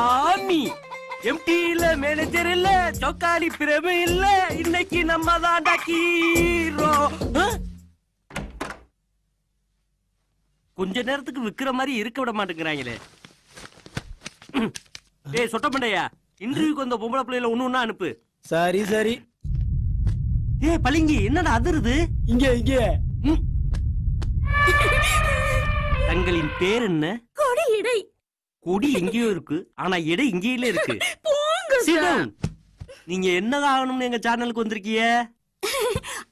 ஆமி எம்டில மேனேஜர் இல்ல, சொக்காலி பிரபு இல்ல, இன்னைக்கு நம்ம தான்டா ஹீரோ. கொஞ்ச நேரத்துக்கு விக்கிற மாதிரி இருக்க விட மாட்டேங்கிறாங்களே. ஏய் சொட்ட மண்டையா, இன்டர்வியூக்கு வந்த பொம்பளை பிள்ளைல ஒண்ணு அனுப்பு. சரி சரி. ஏய் பளிங்கி, என்னடா அதிருது? இங்க இங்க. தங்களின் பேர் என்ன? கொடி இடை. கொடி எங்கேயோ இருக்கு, ஆனா எடை இங்கேயில இருக்கு. போங்க சார். நீங்க என்னதான் ஆகணும்னு எங்க சேனலுக்கு வந்திருக்கீங்க?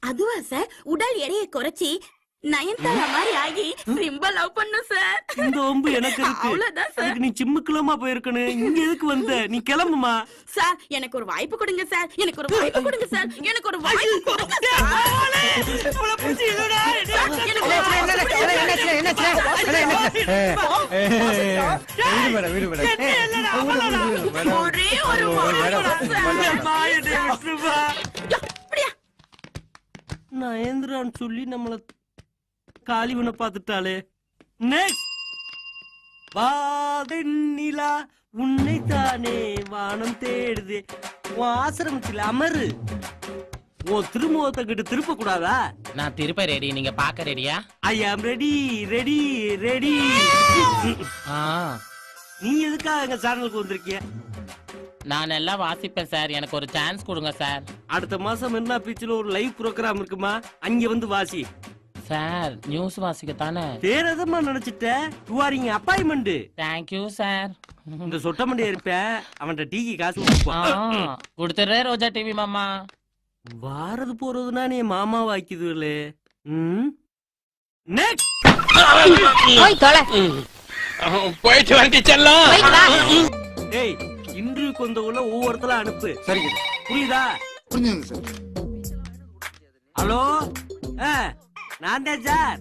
அதுவா சார், உடல் எடையை குறைச்சி நயன்தாரா மாதிரி ஆகி ரொம்ப லவ் பண்ணும் சார். இந்த ஒம்பு எனக்கு இருக்கு. அவ்வளவுதான் சார். அதுக்கு நீ சிம்முக்குலமா போயிருக்கணும். இங்க எதுக்கு வந்த? நீ கிளம்புமா. சார் எனக்கு ஒரு வாய்ப்பு கொடுங்க சார், எனக்கு ஒரு வாய்ப்பு கொடுங்க சார், எனக்கு ஒரு வாய்ப்பு கொடுங்க சார். ஒரே ஒரு நயந்திரான்னு சொல்லி நம்மள காலிவனை பார்த்துட்டாளே. வாதென்னிலா உன்னை தானே வானம் தேடுதே, உன் ஆசிரமத்தில் அமரு. உன் திருமுகத்தை கிட்ட திருப்ப கூடாதா? நான் திருப்ப ரெடி, நீங்க பாக்க ரெடியா? ஐ ஆம் ரெடி ரெடி ரெடி. நீ எதுக்காக எங்க சேனலுக்கு வந்திருக்கிய? நான் எல்லாம் வாசிப்பேன் சார், எனக்கு ஒரு சான்ஸ் கொடுங்க சார். அடுத்த மாசம் என்ன பீச்சில் ஒரு லைவ் ப்ரோக்ராம் இருக்குமா, அங்க வந்து வாசி. சார் நியூஸ் வாசிக்க தானே? வேற எதமா நினைச்சிட்ட? You are in appointment. Thank you sir. இந்த சொட்ட மண்டி இருப்பேன், அவன்கிட்ட டீக்கு காசு கொடுத்துறே ரோஜா டிவி மாமா. வாரது போறதுனா நீ மாமா வாக்கிதுலே. போயிட்டு வந்து செல்லம். ஏய் இன்டர்வியூக்கு வந்தவங்கள ஒவ்வொருத்தரும் அனுப்பு. சரிங்க. புரியுதா? புரிஞ்சுங்க சார். ஹலோ, நான் தான் சார்.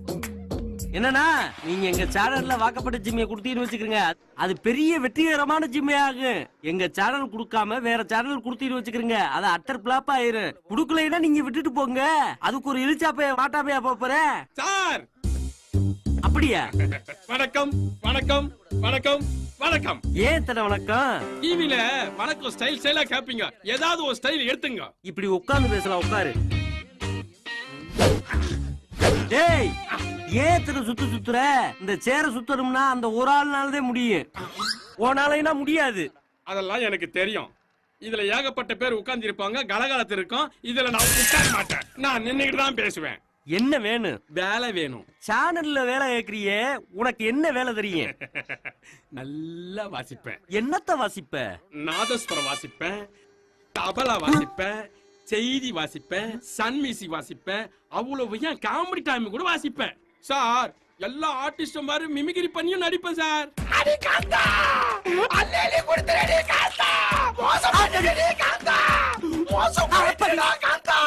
என்னன்னா நீங்க எங்க சேனல்ல வாக்கப்பட்ட ஜிம்மையை கொடுத்தீங்கன்னு வச்சுக்கோங்க, அது பெரிய வெற்றிகரமான ஜிம்மே ஆகும். எங்க சேனல் கொடுக்காம வேற சேனல் கொடுத்தீங்கன்னு வச்சுக்கிறீங்க, அது அட்டர் பிளாப் ஆயிரும். குடுக்கலைன்னா நீங்க விட்டுட்டு போங்க. அதுக்கு ஒரு இழிச்சாப்பைய மாட்டாமையா போறேன் சார். அப்படியா? வணக்கம் வணக்கம் வணக்கம் வணக்கம். ஏன் தர வணக்கம்? டிவில வணக்கம் ஸ்டைல் ஸ்டைலா கேப்பீங்க, ஏதாவது ஒரு ஸ்டைல் எடுத்துங்க. இப்படி உட்கார்ந்து பேசலாம், உட்காரு. டேய் ஏன் சுத்துற? இந்த சேர சுத்தணும்னா அந்த ஒரு ஆள்னாலதான் முடியும், ஓனாலைனா முடியாது. அதெல்லாம் எனக்கு தெரியும். இதுல ஏகப்பட்ட பேர் உட்கார்ந்து இருப்பாங்க, கலகாலத்து இருக்கும். இதுல நான் உட்கார மாட்டேன், நான் நின்னுக்கிட்டு தான் பேசுவேன். என்ன வேணும்? வேலை வேணும். சேனல்ல வேலை கேக்குறியே, உனக்கு என்ன வேலை தெரியும்? நல்லா வாசிப்பேன். என்னத்த வாசிப்ப? நாதஸ்வரம் வாசிப்பேன், தபலா வாசிப்பேன், செய்தி வாசிப்பேன், சன்மிசி வாசிப்பேன், அவ்வளவு ஏன் காமெடி டைம் கூட வாசிப்பேன் சார். எல்லா ஆர்டிஸ்டும் மாதிரி மிமிக்ரி பண்ணியும் நடிப்பேன் சார். அடி காந்தா அல்லேலி குடுத்துறடி காந்தா, மோசம் பண்ணடி காந்தா, மோசம் பண்ணடி காந்தா.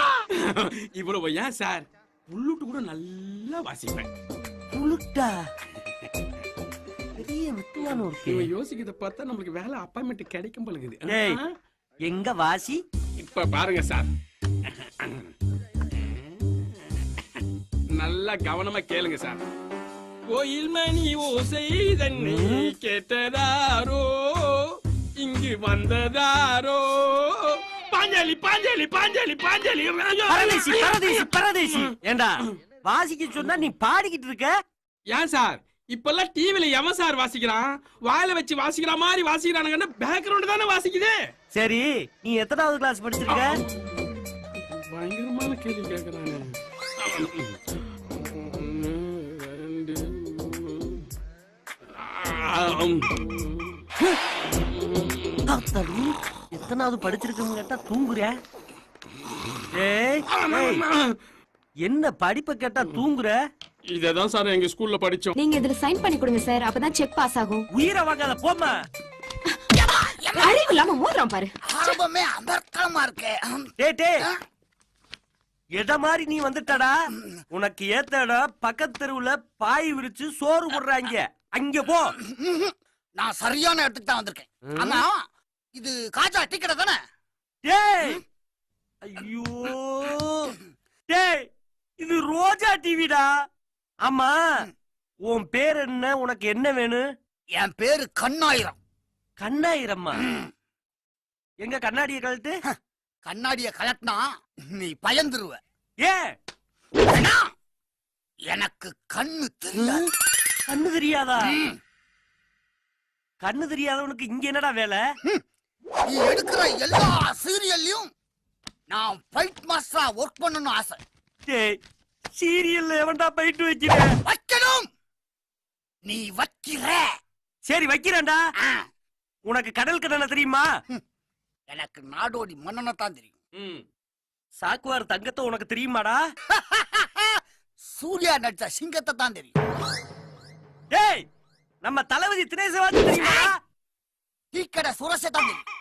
இவ்வளவு ஏன் சார், புல்லுட்டு கூட நல்லா வாசிப்பேன். புல்லுட்டா? பெரிய வித்துவான ஒரு இவ யோசிக்கிறத பார்த்தா நமக்கு வேலை அப்பாயின்மெண்ட் கிடைக்கும் பழகுது. ஏய் எங்க வாசி? இப்ப பாருங்க சார், நல்லா கவனமா கேளுங்க சார். கோயில் மணி ஓசை தன்னை கேட்டதாரோ, இங்கு வந்ததாரோ, பாஞ்சாலி பாஞ்சாலி பாஞ்சாலி பாஞ்சாலி. பரதேசி பரதேசி பரதேசி. ஏண்டா வாசிக்க சொன்னா நீ பாடிக்கிட்டு இருக்க? ஏன் சார் இப்பெல்லாம் டிவில எவன் சார் வாசிக்கிறான்? வாயில வச்சு வாசிக்கிற மாதிரி வாசிக்கிறானுங்கன்னா பேக்ரவுண்ட் தானே வாசிக்குது. சரி நீ எத்தனாவது கிளாஸ் படிச்சிருக்க? பயங்கரமான கேள்வி கேக்குறானே. எத்தனாவது படிச்சிருக்கேன்னு கேட்டா தூங்குற? என்ன படிப்பை கேட்டா தூங்குற? இததான் சார் எங்க ஸ்கூல்ல படிச்சோம். நீங்க இதுல சைன் பண்ணி கொடுங்க சார், அப்பதான் செக் பாஸ் ஆகும். உயிரை வாங்காத போமா. அறிவு இல்லாம மோதுறான் பாரு. ஆல்பமே அமர்க்கமா இருக்கு. எத மாதிரி நீ வந்துட்டடா. உனக்கு ஏத்தடா பக்கத்து தெருவுல பாய் விரிச்சு சோறு போடுறாங்க, அங்க போ. நான் சரியான இடத்துக்கு தான் வந்திருக்கேன். ஆனா இது காஜா டிக்கெட் தானே? டேய் ஐயோ டேய், இது ரோஜா டிவிடா. ஆமா உன் பேர் என்ன? உனக்கு என்ன வேணும்? என் பேரு கண்ணாயிரம். கண்ணாயிரம்மா எங்க கண்ணாடியை கழட்டு. கண்ணாடிய கலட்டினா நீ பயந்துருவ. ஏன் ஏன்னா, எனக்கு கண்ணு தெரியாது. கண்ணு தெரியாதா? கண்ணு தெரியாதவனுக்கு இங்க என்னடா வேலை? நீ எடுக்கிற எல்லா சீரியல்லையும் நான் ஃபைட் மாஸ்டரா ஒர்க் பண்ணனும் ஆசை. டேய், சீரியல்ல எவன்டா பைட்டு வைக்கிறேன்? வைக்கணும். நீ வைக்கிற. சரி வைக்கிறேன்டா. உனக்கு கடல் கடனை தெரியுமா? எனக்கு நாடோடி மன்னனை தான் தெரியும். சாக்குவார் தங்கத்தை உனக்கு தெரியுமாடா? சூர்யா நடிச்ச சிங்கத்தை தான் தெரியும். டேய், நம்ம தளபதி தினேசவாதி தெரியுமா? டீக்கடை சுரசை தான் தெரியும்.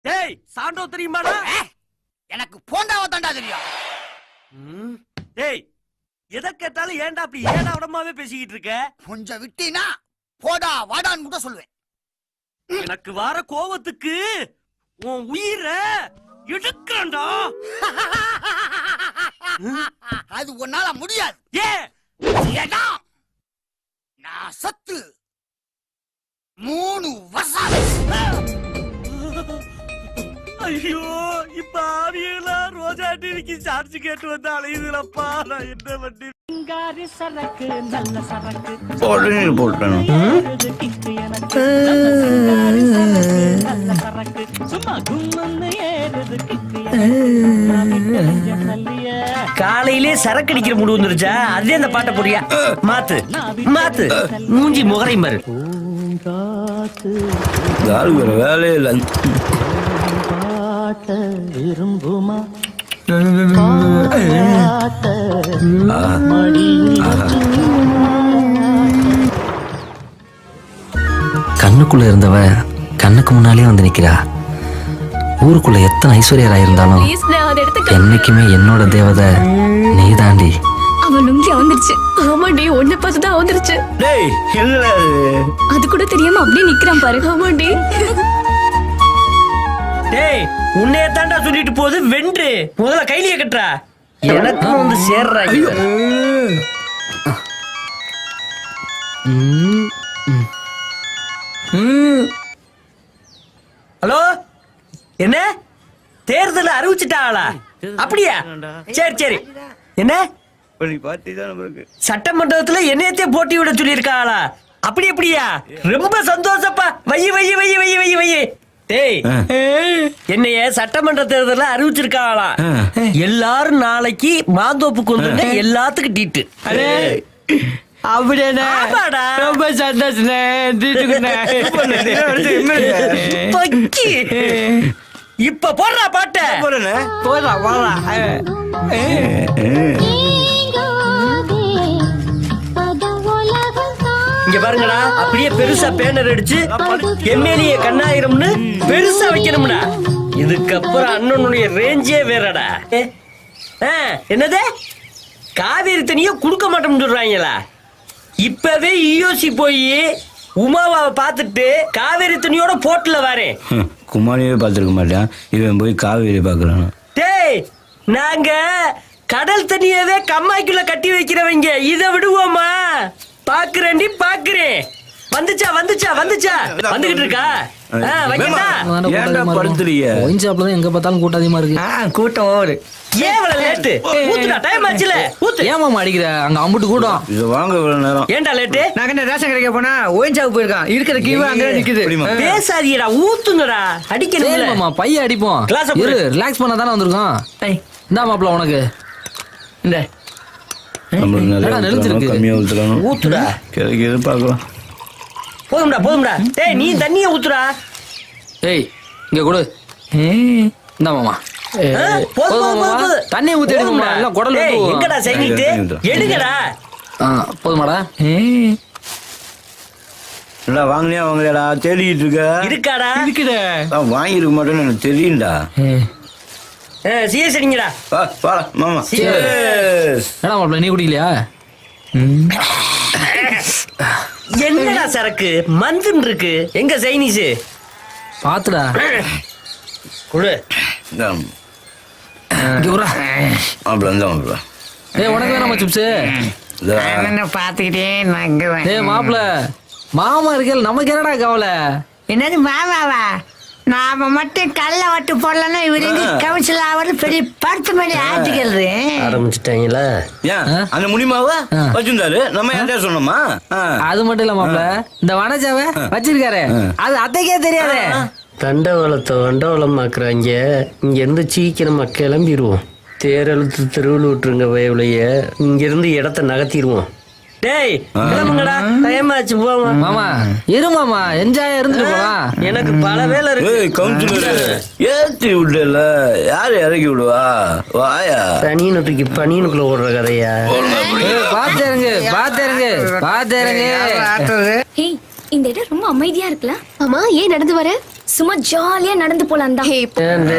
டேய், சாண்டோ தெரியுமாடா? எனக்கு போண்டாவை தாண்டா தெரியும். டேய், எதை கேட்டாலும் ஏன்டா அப்படி ஏடாவிடமாவே பேசிக்கிட்டு இருக்க? கொஞ்சம் விட்டீனா போடா வாடான்னு கூட சொல்லுவேன். எனக்கு வர கோவத்துக்கு உன் உயிரை எடுக்கறேன்டா. அது உன்னால முடியாது. ஏன்னா நான் சத்து 3 வருஷம். ஐயோ, இப்ப ஆவியெல்லாம் ரோஜா டிவிக்கு சார்ஜ் கேட்டு வந்து அலையுதுலப்பா. நான் என்ன பண்ணி காலையிலே சரக்கு அடிக்கிற முடி வந்துருச்சா? அதே அந்த பாட்டை புரியா? மாத்து மாத்து, மூஞ்சி முகரை மாறு. வேலையே இல்லை. விரும்புமா கண்ணுக்குள்ள இருந்தவ கண்ணுக்கு முன்னாலே வந்து நிக்கிறா. ஊருக்குள்ள எத்தனை ஐஸ்வர்யராய் இருந்தாலும் என்னைக்குமே என்னோட தேவதை நீ தாண்டி. அவன் லுங்கி வந்துருச்சு. ஆமாண்டி, உன்னை பார்த்துதான் வந்துருச்சு. டேய், என்னடா அது கூட தெரியாம அப்படியே நிக்கிறான் பாரு. ஆமாண்டி. டேய், உன்னைய தாண்டா சொல்லிட்டு போகுது. வென்று முதல்ல கைலிய கட்டுறா. எனக்கும் வந்து சேர்றா. ஹலோ, என்ன தேர்தல் அறிவிச்சிட்டாங்களா? அப்படியா? சரி சரி. என்ன சட்டமன்றத்துல என்னையத்தே போட்டி விட சொல்லி இருக்காங்களா? அப்படி அப்படியா? ரொம்ப சந்தோஷப்பா. வைய வைய வைய வைய வைய வைய. டேய், என்னைய சட்டமன்ற தேர்தல அறிவிச்சிருக்காங்களாம். எல்லாரும் நாளைக்கு மாந்தோப்புக்கு வந்துருங்க. எல்லாத்துக்கும் டீட்டு. அப்படியா? ரொம்ப சந்தோஷம். இப்ப போடுறா பாட்ட. போடா போடா. இங்க பாருங்கடா, அப்படியே பெருசா பேனர் அடிச்சு எம்எல்ஏ கண்ணாயிரம்னு பெருசா வைக்கணும்டா. இதுக்கப்புறம் அண்ணனுடைய ரேஞ்சே வேறடா. என்னது காவேரி தண்ணிய குடுக்க மாட்டோம்னு சொல்றாங்களா? இப்பவே இயோசி போய் உமாவை பார்த்துட்டு காவேரி தண்ணியோட போட்டுல வரேன். குமாரியே பார்த்துருக்க மாட்டேன், இவன் போய் காவேரி பார்க்கறான். டேய், நாங்க கடல் தண்ணியவே கம்மாய்க்குள்ள கட்டி வைக்கிறவங்க. இதை விடுவோமா? பாக்குறேன்டி பாக்குறேன். வந்துச்சா வந்துச்சா வந்துச்சா வந்துகிட்டு இருக்கா? ஒயின் ஷாப்ல தான் எங்க பார்த்தாலும் கூட்டம் அதிகமா இருக்கு. கூட்டம் ஓடு. ஏன் இவ்வளவு லேட்டு? ஊத்துடா, டைம் ஆச்சுல. ஊத்து. ஏன் மாமா அடிக்கிற? அங்க அம்புட்டு கூட்டம். இது வாங்க இவ்வளவு நேரம். ஏன்டா லேட்டு? நான் கண்ட ரேஷன் கடைக்கு போனா ஒயின் ஷாப் போயிருக்கான். இருக்கிற கீவ அங்க நிக்குது. பேசாதீடா, ஊத்துங்கடா. அடிக்கணும் மாமா, பைய அடிப்போம். கிளாஸ் இரு, ரிலாக்ஸ் பண்ண தானே வந்திருக்கோம். இந்தா மாப்ள உனக்கு. இந்த நம்மளுக்கு நிறைய நெளிஞ்சிருக்கு. கம்மியா ஊத்துறானோ. ஊத்துடா. கிடைக்கு எதிர்பார்க்கலாம். போதும்டா போதும்டா. டேய், நீ தண்ணிய ஊத்துடா. ஏய், இங்க கொடு. இந்தா மாமா. போதும் போதும். தண்ணி ஊத்தி எடுக்குமா? எல்லாம் குடல் டேய், ஊத்துவோம். எங்கடா செங்கிட்டு? எடுங்கடா. போதுமாடா? இல்ல வாங்கலையா வாங்கலையாடா தேடிட்டு இருக்க? இருக்காடா? இருக்குடா. வாங்கிருக்க மாட்டேன்னு எனக்கு தெரியும்டா. சீரியஸ் அடிங்கடா. வா மாமா. என்னடா மாப்ள, நீ குடிக்கலையா? என்னடா சரக்கு மந்துன்னு இருக்கு? எங்க சைனீஸ்? பாத்துடா. குடு. இங்க வரா. மாப்பிள இந்த மாப்பிள. ஏய், உனக்கு வேணாமா சிப்ஸ்? பாத்துக்கிட்டே ஏய் மாப்ள, மாமா இருக்கல நமக்கு என்னடா கவலை? என்னது மாமாவா? நாம மட்டும் கல்ல வட்டு போடலன்னா இவரு எங்க கவுன்சில் ஆவது பெரிய 10 மணி ஆர்டிக்கல் ஆரம்பிச்சுட்டாங்களா? ஏன் அந்த முடிமாவ வச்சிருந்தாரு, நம்ம யார்கிட்ட சொன்னோமா? அது மட்டும் இல்ல மாப்ள, இந்த வனஜாவை வச்சிருக்காரு, அது அத்தைக்கே தெரியாதே. தண்டவாளத்தை வண்டவாளமாக்குறாங்க. இங்க இருந்து சீக்கிரமா கிளம்பிடுவோம். தேரெழுத்து தெருவில் விட்டுருங்க வயவுலைய. இங்க இருந்து இடத்த நகர்த்திடுவோம். டேய் கிளம்புங்கடா, டைம் ஆச்சு போங்க. மாமா இரு மாமா, என்ஜாய் இருந்துட்டு போலாம். எனக்கு பல வேலை இருக்கு. கவுன்சிலர் ஏத்தி விடல, யாரு இறக்கி விடுவா? வாயா தனியனுக்கு பனியனுக்குள்ள ஓடுற கதையா? பாத்துருங்க பாத்துருங்க பாத்துருங்க. ஹேய், இந்த இடம் ரொம்ப அமைதியா இருக்குல்ல? ஆமா, ஏன் நடந்து வர? சும்மா ஜாலியா நடந்து போலாம் தான்.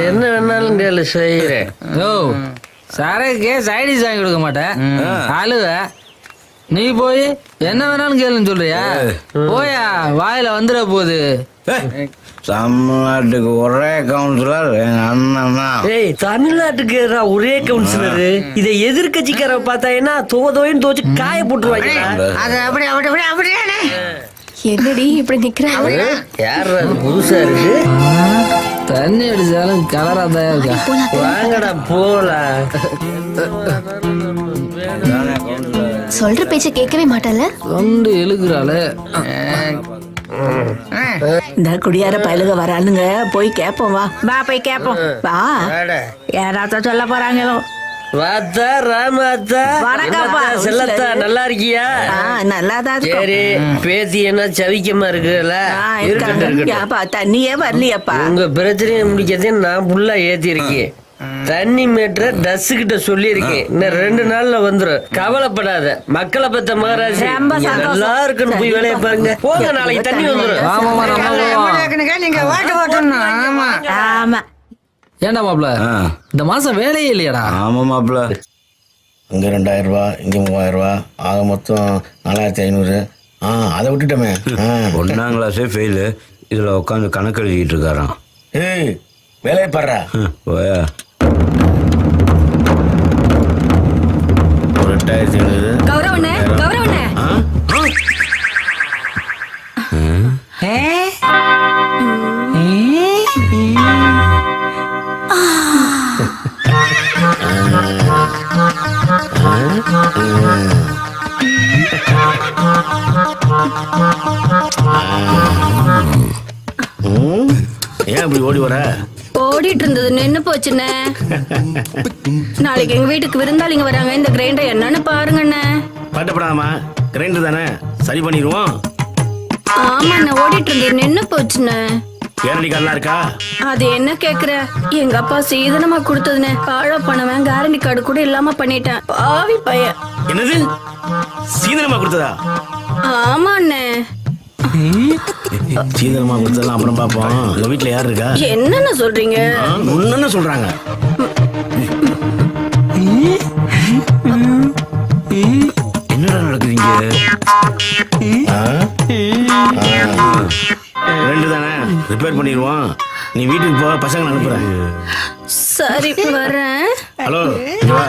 என்ன வேணாலும் கேளு செய்யறேன். ஓ சரக்கு சைடிஸ் வாங்கி கொடுக்க மாட்டேன், அழுவ. நீ போய் என்ன வேணாலும் கேளுன்னு சொல்றியா? போயா, வாயில வந்துட போகுது. தமிழ்நாட்டுக்கு ஒரே கவுன்சிலர் எங்க அண்ணன் தான். ஏய், தமிழ்நாட்டுக்கு ஒரே கவுன்சிலரு. இதை எதிர்கட்சிக்கார பார்த்தா என்ன தோதோன்னு தோச்சு காய போட்டுருவாங்க. அது அப்படி அப்படி அப்படி அப்படியானே. என்னடி இப்படி நிக்கிறாங்க? யார் அது புதுசா இருக்கு? தண்ணி அடிச்சாலும் கலரா தான் இருக்கா. வாங்கடா போலாம். சொல்ற பேச்ச கேட்கவே மாட்டல. தொண்டு இழுக்கிறாளே. இந்த குடியார பயலுக வரானுங்க, போய் கேப்போம். வா போய் கேப்போம். வா, யாராத்த சொல்ல போறாங்களோ. வாத்தா ராமாத்தா, வணக்கம்ப்பா. செல்லத்தா, நல்லா இருக்கியா? நல்லாதான் சரி, பேத்தி என்ன சவிக்கமா இருக்குல்ல? இருக்கட்டும். தண்ணியே வரலையப்பா. உங்க பிரச்சனையை முடிக்கிறதே நான் புல்லா ஏத்தி இருக்கேன். தண்ணி மீட்டர டஸ் கிட்ட சொல்லி இருக்கேன். இன்னும் 2 நாள்ல வந்துரும். கவலைப்படாத. மக்களை பத்த மகாராஜ் நல்லா இருக்குன்னு போய் வேலையை பாருங்க. போங்க, நாளைக்கு தண்ணி வந்துரும். நீங்க ஓட்டு ஓட்டணும். ஆமா ஆமா. ஏண்டா மாப்ள, இந்த மாசம் வேலையே இல்லையாடா? ஆமா மாப்பிள்ள. அங்கே 2000 ரூபா, இங்கே 3000 ரூபா, ஆக மொத்தம் 4500. அதை விட்டுட்டோமே. 1ஆம் கிளாஸே ஃபெயிலு, இதுல உட்காந்து கணக்கு எழுதிட்டு இருக்காராம். ஏய், வேலையை பாடுறா. போயா 8500. கௌரவண்ணே, கௌரவண்ணே. ஏன் இப்படி ஓடி வர? ஓடிட்டு இருந்தது நின்னு போச்சுண்ணே. நாளைக்கு எங்க வீட்டுக்கு விருந்தாளிங்க வராங்க. இந்த கிரைண்டர் என்னன்னு பாருங்கண்ணே. பட்டப்படாமா, கிரைண்டர் தானே, சரி பண்ணிடுவோம். ஆமாண்ணே, ஓடிட்டு இருந்தது நின்னு போச்சுண்ணே. கேரண்டி கார்டெலாம் இருக்கா? அது என்ன கேக்குற? எங்க அப்பா சீதனமா கொடுத்ததுண்ணே. பாழ பண்ணுவேன், கேரண்டி கார்டு கூட இல்லாம பண்ணிட்டேன். பாவி பையன். என்னது, சீதனமா கொடுத்ததா? ஆமாண்ணே. சீதனமா கொடுத்ததெல்லாம் அப்புறம் பார்ப்போம். உங்க வீட்டுல யார் இருக்கா? என்னென்ன சொல்றீங்க? ஒன்னு சொல்றாங்க. என்னடா நடக்குதுங்க? 2 தானே, ரிப்பேர் பண்ணிடுவோம். நீ வீட்டுக்கு போ, பசங்க அனுப்புறேன். சரி வரேன். ஹலோ, இங்க வா.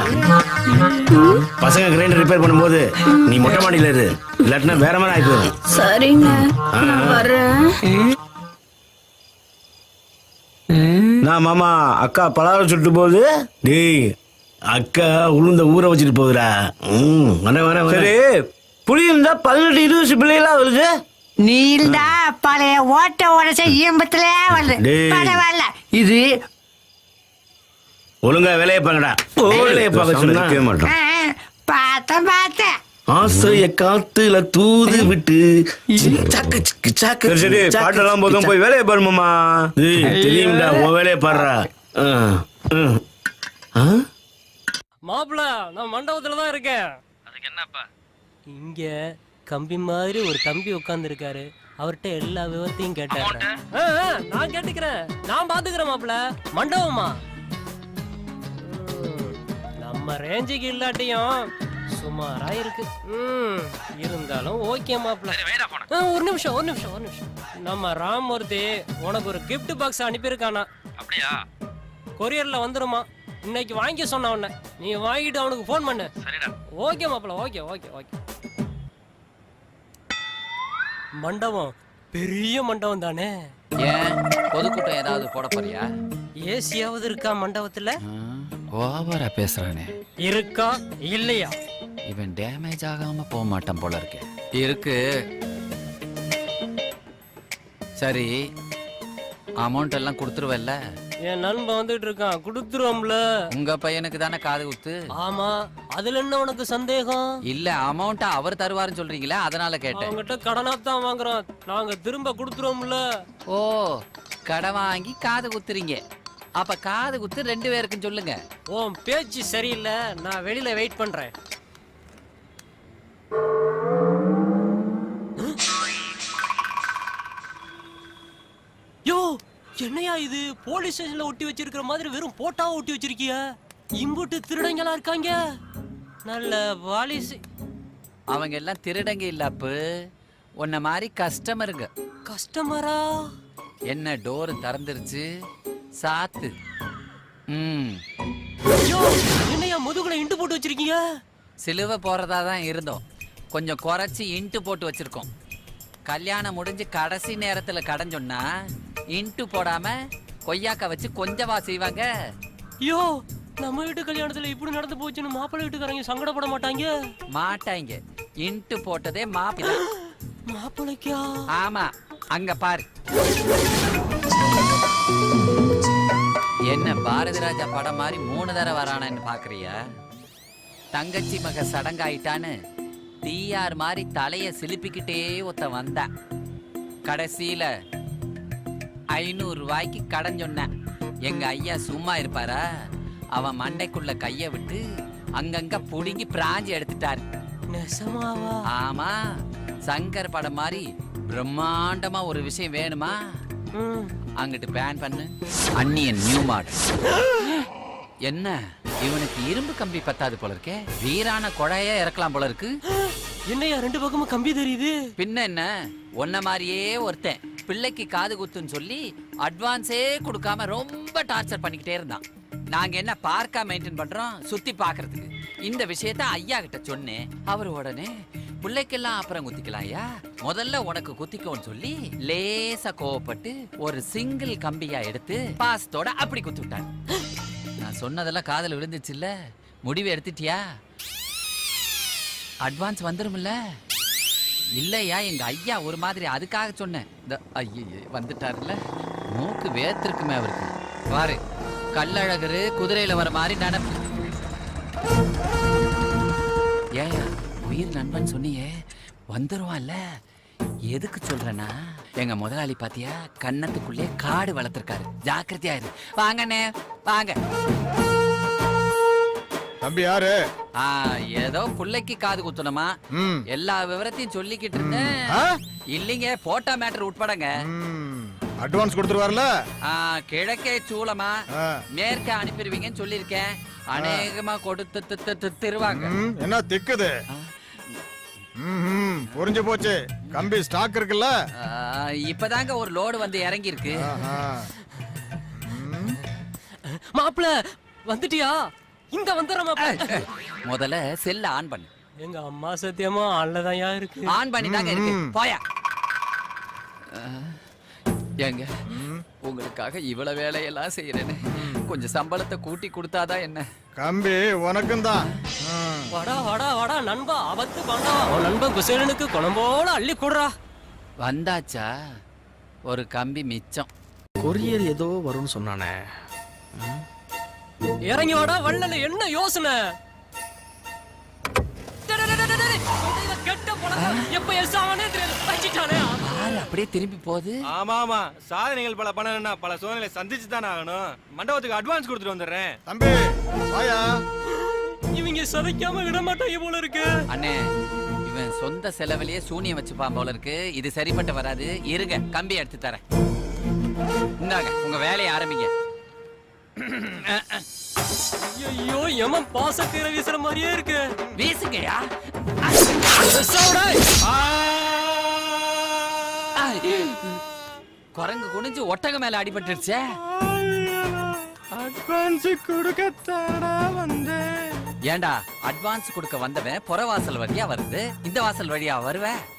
பசங்க கிரைண்டர் ரிப்பேர் பண்ணும்போது நீ மொட்டை மாடியில இரு, இல்லாட்டினா வேற மாதிரி ஆயிப்போம். சரிங்க, நான் வரேன். நான் மாமா, அக்கா பலாரம் சுட்டு போகுது. டேய், அக்கா உளுந்த ஊற வச்சுட்டு போகுதுடா. வர சரி, புளி இருந்தா 18-20 பிள்ளைகளா வருது. நீல்டா பழைய ஓட்ட உடச்ச ஈம்பத்திலே வருது. டேய். பரவாயில்ல, இது ஒழுங்கா வேலையை பாங்கடா. வேலையை பார்க்க சொன்னா இருக்கவே மாட்டோம். பார்த்தேன். ஆசைய காத்துல தூது விட்டு சாக்கு சிக்கு சாக்கு. சரி சரி, பாட்டெல்லாம் போதும், போய் வேலையை பாரு மாமா. தெரியும்டா, உன் வேலையை பாடுறா. மாப்பிள, நான் மண்டபத்துல தான் இருக்கேன். அதுக்கு என்னப்பா? இங்க கம்பி மாதிரி ஒரு தம்பி உட்கார்ந்து இருக்காரு. அவர்கிட்ட எல்லா விவரத்தையும் கேட்டாரு. நான் கேட்டுக்கிறேன், நான் பாத்துக்கிறேன் மாப்பிள. மண்டபமா நம்ம ரேஞ்சுக்கு இல்லாட்டியும் சுமாரா இருக்கு. இருந்தாலும் ஓகே மாப்பிள. ஒரு நிமிஷம். நம்ம ராமூர்த்தி உனக்கு ஒரு gift பாக்ஸ் அனுப்பியிருக்கானா? அப்படியா? கொரியர்ல வந்துருமா. இன்னைக்கு வாங்கி சொன்ன உடனே நீ வாங்கிட்டு அவனுக்கு ஃபோன் பண்ணு. சரிடா. ஓகே மாப்பிள, ஓகே. மண்டபம் பெரிய மண்டபம் தானே. ஏன் பொதுக்கூட்டம் ஏதாவது போட போறியா? ஏசியாவது இருக்கா மண்டபத்துல? ஓவரா பேசுறானே. இருக்கா இல்லையா? இவன் டேமேஜ் ஆகாம போக மாட்டான் போல இருக்கு. இருக்கு. சரி, அமௌண்ட் எல்லாம் கொடுத்துருவல்ல? என் நண்பன் வந்துட்டு இருக்கான், கொடுத்துருவோம்ல. உங்க பையனுக்கு தானே காது குத்து? ஆமா, அதுல என்ன உனக்கு சந்தேகம்? இல்ல, அமௌண்ட் அவர் தருவாருன்னு சொல்றீங்களே, அதனால கேட்டேன். அவங்ககிட்ட கடனா தான் வாங்குறோம், நாங்க திரும்ப கொடுத்துருவோம்ல. ஓ, கடன் வாங்கி காது குத்துறீங்க. அப்ப காது குத்து 2 பேருக்குன்னு சொல்லுங்க. உன் பேச்சு சரியில்லை, நான் வெளியில வெயிட் பண்றேன். யோ, என்னையா இது? போலீஸ் ஸ்டேஷன்ல ஒட்டி வச்சிருக்கிற மாதிரி வெறும் போட்டாவை ஒட்டி வச்சிருக்கிய. இம்புட்டு திருடங்களா இருக்காங்க. நல்ல பாலிசி. அவங்க எல்லாம் திருடங்க இல்ல அப்பு, உன்ன மாதிரி கஸ்டமருங்க. கஸ்டமரா? என்ன டோர் திறந்துருச்சு, சாத்து. யோ, என்னையா முதுகுல இண்டு போட்டு வச்சிருக்கீங்க? சிலுவை போறதா தான் இருந்தோம், கொஞ்சம் குறைச்சி இன்ட்டு போட்டு வச்சிருக்கோம். கல்யாணம் முடிஞ்சு கடைசி நேரத்துல கடன் சொன்னா இன்ட்டு போடாம கொய்யாக்கா வச்சு கொஞ்சவா செய்வாங்க. யோ, நம்ம வீட்டு கல்யாணத்துல இப்படி நடந்து போச்சுன்னு மாப்பிள்ளை வீட்டுக்காரங்க சங்கடப்பட மாட்டாங்க? மாட்டாங்க. இன்ட்டு போட்டதே மாப்பிள்ளை. மாப்பிள்ளைக்கா? ஆமா, அங்க பாரு. என்ன பாரதி ராஜா படம் மாதிரி 3 தடவை வரானு பாக்குறியா? தங்கச்சி மக சடங்காயிட்டான்னு டிஆர் மாதிரி தலைய சிலிப்பிக்கிட்டே ஒருத்த வந்தான். கடைசியில 500 ரூபாய்க்கு கடன் சொன்னேன். எங்க ஐயா சும்மா இருப்பாரா? அவன் மண்டைக்குள்ள கைய விட்டு அங்கங்க புடுங்கி பிராஞ்சி எடுத்துட்டாரு. நெசமாவா? ஆமா, சங்கர் படம் மாதிரி பிரம்மாண்டமா ஒரு விஷயம் வேணுமா? அங்கிட்டு பேன் பண்ணு. Anniyan new model. என்ன இவனுக்கு இரும்பு கம்பி பத்தாது போல இருக்கே, வீரான கொடையா இறக்கலாம் போல இருக்கு. என்னையா 2 பக்கமும் கம்பி தெரியுது? பின்ன என்ன, ஒன்ன மாதிரியே ஒருத்தன் பிள்ளைக்கு காது குத்துன்னு சொல்லி அட்வான்ஸே கொடுக்காம ரொம்ப டார்ச்சர் பண்ணிக்கிட்டே இருந்தான். நாங்க என்ன பார்க்கா மெயின்டைன் பண்றோம், சுத்தி பாக்குறதுக்கு. இந்த விஷயத்த ஐயா கிட்ட சொன்னேன். அவர் உடனே பிள்ளைக்கெல்லாம் அப்புறம் குத்திக்கலாம் ஐயா, முதல்ல உனக்கு குத்திக்கோன்னு சொல்லி லேசா கோவப்பட்டு ஒரு சிங்கிள் கம்பியா எடுத்து பாசத்தோட அப்படி குத்தி விட்டாங்க. நான் சொன்னதெல்லாம் காதல விழுந்துச்சு இல்ல? முடிவு எடுத்துட்டியா? அட்வான்ஸ் வந்துரும்ல? இல்லையா, எங்க ஐயா ஒரு மாதிரி, அதுக்காக சொன்னேன். ஐயே வந்துட்டாருல்ல, மூக்கு வேர்த்திருக்குமே அவருக்கு. பாரு, கல்லழகரு குதிரையில வர மாதிரி நடப்பு. ஏயா, உயிர் நண்பன் சொன்னியே, வந்துருவான்ல? எதுக்கு சொல்றேன்னா, எங்க முதலாளி பாத்தியா கன்னத்துக்குள்ளே காடு வளர்த்திருக்காரு. ஜாக்கிரதையா இரு. வாங்கண்ணே வாங்க. தம்பி யாரு? ஏதோ புள்ளைக்கு காது குத்தணுமா, எல்லா விவரத்தையும் சொல்லிக்கிட்டு இருந்தேன். இல்லைங்க, போட்டோ மேட்டர் உட்படங்க. அட்வான்ஸ் கொடுத்துருவார்ல? கிழக்கே சூளமா மேற்க அனுப்பிடுவீங்கன்னு சொல்லியிருக்கேன். அநேகமா கொடுத்து திருவாங்க. என்ன திக்குது? புரிஞ்சு போச்சு. கம்பி ஸ்டாக் இருக்குல்ல? இப்பதாங்க ஒரு லோடு வந்து இறங்கி இருக்கு. மாப்பிள்ள வந்துட்டியா? இந்த வந்துடுற முதல்ல செல்ல ஆன் பண்ணு. எங்க அம்மா சத்தியமா ஆன்லதான் இருக்கு. ஆன் பண்ணி தாங்க இருக்கு. போயா. ஏங்க, உங்களுக்காக இவ்வளவு வேலையெல்லாம் செய்யறேன்னு கொஞ்சம் சம்பளத்தை கூட்டி கொடுத்தாதான் என்ன? கம்பி உனக்கும் தான். வாடா வாடா வாடா நண்பா, அவத்து வாடா. உன் நண்பன் குசேலனுக்கு குழம்போட அள்ளி கூடுறா. வந்தாச்சா? ஒரு கம்பி மிச்சம். கொரியர் ஏதோ வரும்னு சொன்னானே. இறங்கி வாடா வள்ளல. என்ன யோசனை? அப்படியே திரும்பி போகுது. ஆமா ஆமா, சாதனைகள் பல பண்ணணும்னா பல சோதனைகளை சந்திச்சு தானே ஆகணும். மண்டபத்துக்கு அட்வான்ஸ் கொடுத்துட்டு வந்துடுறேன். தம்பி வாயா. இவங்க சதைக்காம விட மாட்டாங்க போல இருக்கு. அண்ணே, இவன் சொந்த செலவிலேயே சூனியம் வச்சுப்பான் போல இருக்கு. இது சரிப்பட்டு வராது. இருங்க, கம்பி எடுத்து தரேன். இந்தாங்க, உங்க வேலையை ஆரம்பிங்க. ஐயோ, எமன் பாசக்கீரை வீசுற மாதிரியே இருக்கு. வீசுங்கயா. குரங்கு குனிஞ்சு ஒட்டக மேல அடிபட்டுருச்சே. அட்வான்ஸ் கொடுக்கத்தாடா வந்தேன். ஏண்டா, அட்வான்ஸ் கொடுக்க வந்தவன் புற வாசல் வழியா வருது, இந்த வாசல் வழியா வருவேன்?